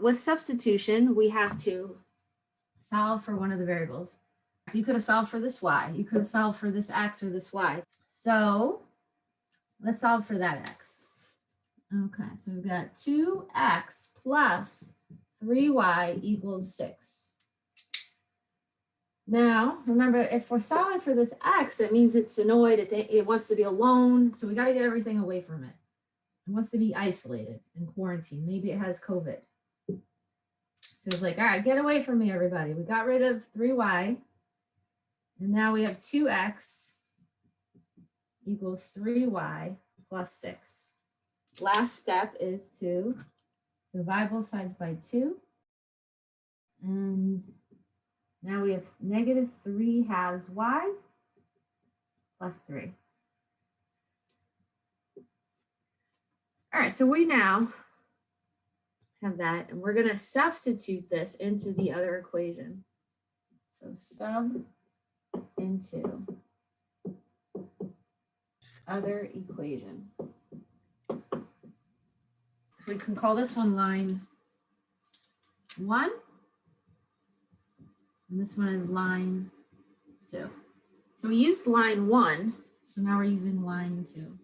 with substitution, we have to solve for one of the variables. You could have solved for this y. You could have solved for this x or this y. So let's solve for that x. Okay, so we've got 2x plus 3y equals 6. Now, remember, if we're solving for this x, it means it's annoyed, it wants to be alone, so we got to get everything away from it. It wants to be isolated and quarantined. Maybe it has COVID. So it's like, all right, get away from me, everybody. We got rid of 3y, and now we have 2x equals 3y plus 6. Last step is to divide both sides by 2. And now we have negative 3 halves y plus 3. All right, so we now have that, and we're going to substitute this into the other equation. So sub into other equation. We can call this one line 1, and this one is line 2. So we used line 1, so now we're using line 2.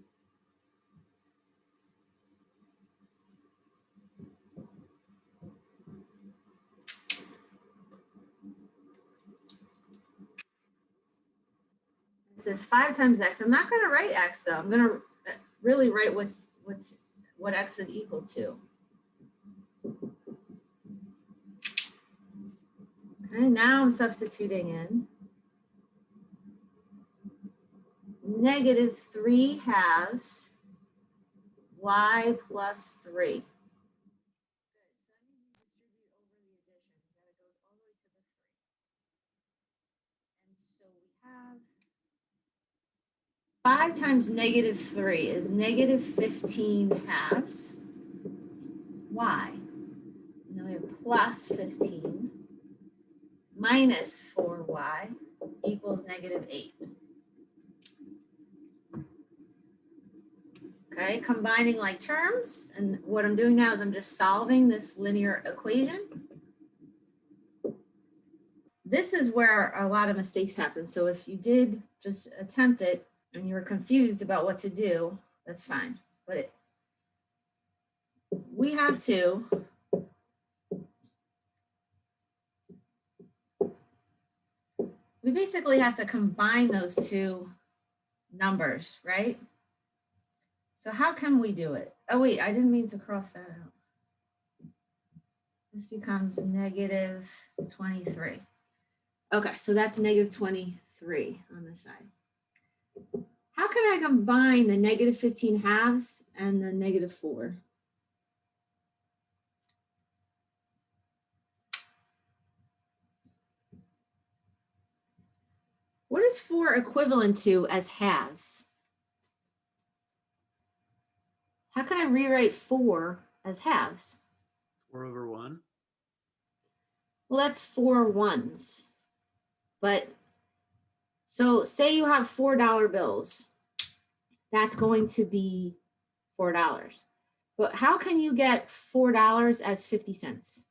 It says 5 times x. I'm not going to write x though. I'm going to really write what x is equal to. Okay, now I'm substituting in negative 3 halves y plus 3. So we have 5 times negative 3 is negative 15 halves y. And then we have plus 15 minus 4y equals negative 8. Okay, combining like terms. And what I'm doing now is I'm just solving this linear equation. This is where a lot of mistakes happen. So if you did just attempt it and you were confused about what to do, that's fine. But we have to basically have to combine those two numbers, right? So how can we do it? Oh, wait, I didn't mean to cross that out. This becomes negative 23. Okay, so that's negative 23 on this side. How can I combine the negative 15 halves and the negative 4? What is 4 equivalent to as halves? How can I rewrite 4 as halves? 4 over 1. Well, that's 4 ones. But so say you have $4 bills. That's going to be $4. But how can you get $4 as 50 cents?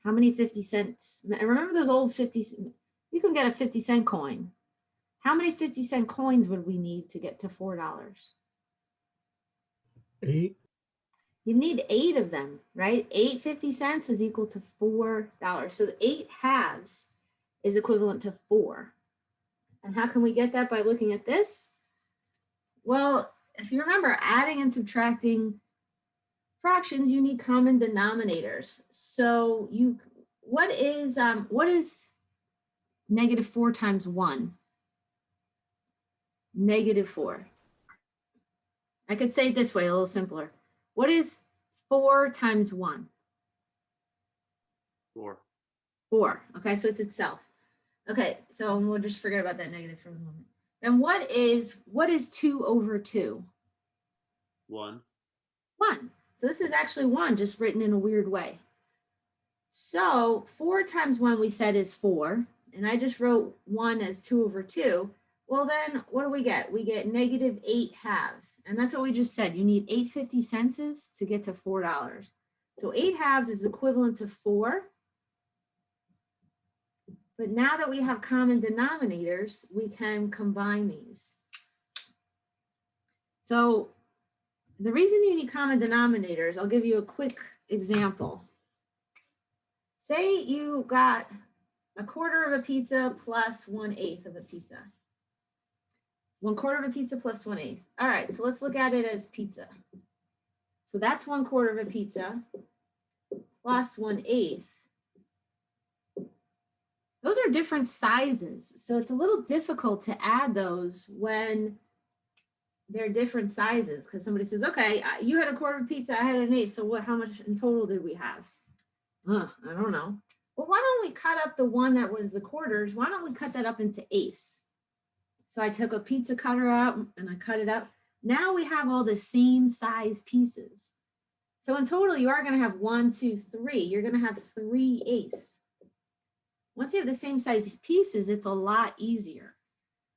How many 50 cents? Remember those old 50, you can get a 50-cent coin. How many 50-cent coins would we need to get to $4? 8. You need 8 of them, right? 8 50 cents is equal to $4. So 8 halves is equivalent to 4. And how can we get that? By looking at this? Well, if you remember, adding and subtracting fractions, you need common denominators. So what is negative 4 times 1? Negative 4. I could say it this way, a little simpler. What is 4 times 1? 4. 4. Okay, so it's itself. Okay, so we'll just forget about that negative for a moment. Then what is 2 over 2? 1. 1. So this is actually 1, just written in a weird way. So 4 times 1 we said is 4, and I just wrote 1 as 2 over 2. Well, then what do we get? We get negative 8 halves. And that's what we just said. You need 8 50 cents to get to $4. So 8/2 is equivalent to 4. But now that we have common denominators, we can combine these. So the reason you need common denominators, I'll give you a quick example. Say you got 1/4 of a pizza plus 1/8 of a pizza. 1/4 of a pizza plus 1/8. All right, so let's look at it as pizza. So that's 1/4 of a pizza plus 1/8. Those are different sizes. So it's a little difficult to add those when they're different sizes, because somebody says, okay, you had 1/4 of pizza, I had 1/8. So how much in total did we have? I don't know. Well, why don't we cut up the one that was the quarters? Why don't we cut that up into eighths? So I took a pizza cutter out and I cut it up. Now we have all the same size pieces. So in total, you are going to have 1, 2, 3. You're going to have 3/8. Once you have the same size pieces, it's a lot easier.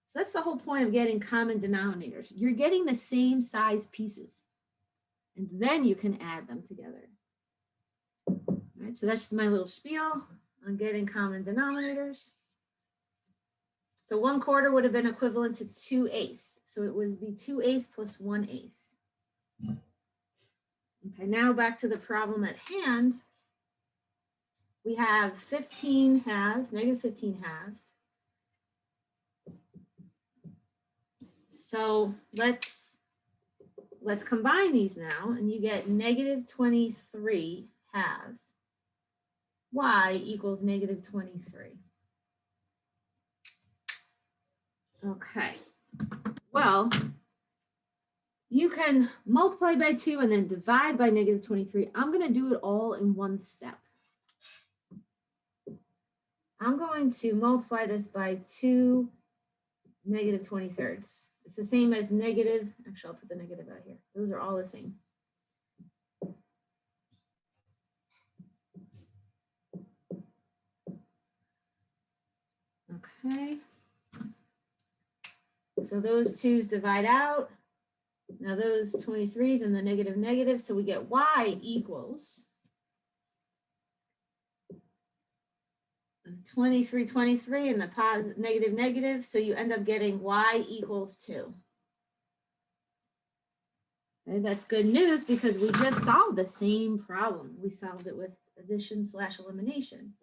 So that's the whole point of getting common denominators. You're getting the same size pieces, and then you can add them together. All right, so that's just my little spiel on getting common denominators. So 1/4 would have been equivalent to 2/8. So it would be 2/8 plus 1/8. Okay, now back to the problem at hand. We have 15/2, negative 15/2. So let's combine these now, and you get negative 23/2. Y equals negative 23. Okay, well, you can multiply by 2 and then divide by negative 23. I'm going to do it all in one step. I'm going to multiply this by 2 negative 23rds. It's the same as negative, actually, I'll put the negative out here. Those are all the same. Okay. So those 2's divide out. Now those 23's and the negative negative. So we get y equals 23, 23 and the positive negative negative. So you end up getting y equals 2. Okay, that's good news because we just solved the same problem. We solved it with addition/elimination.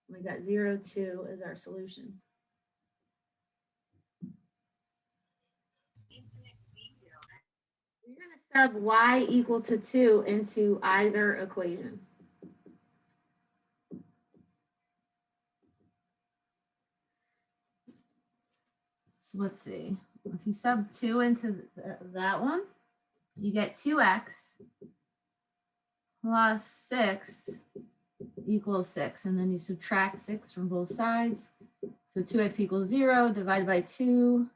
We got 0, 2 as our solution. You're going to sub y equal to 2 into either equation. So let's see. If you sub 2 into that one, you get 2x plus 6 equals 6. And then you subtract 6 from both sides. So 2x equals 0 divided by 2.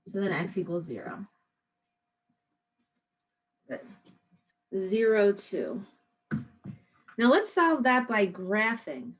So then x equals 0. Good. 0, 2. Now let's solve that by graphing.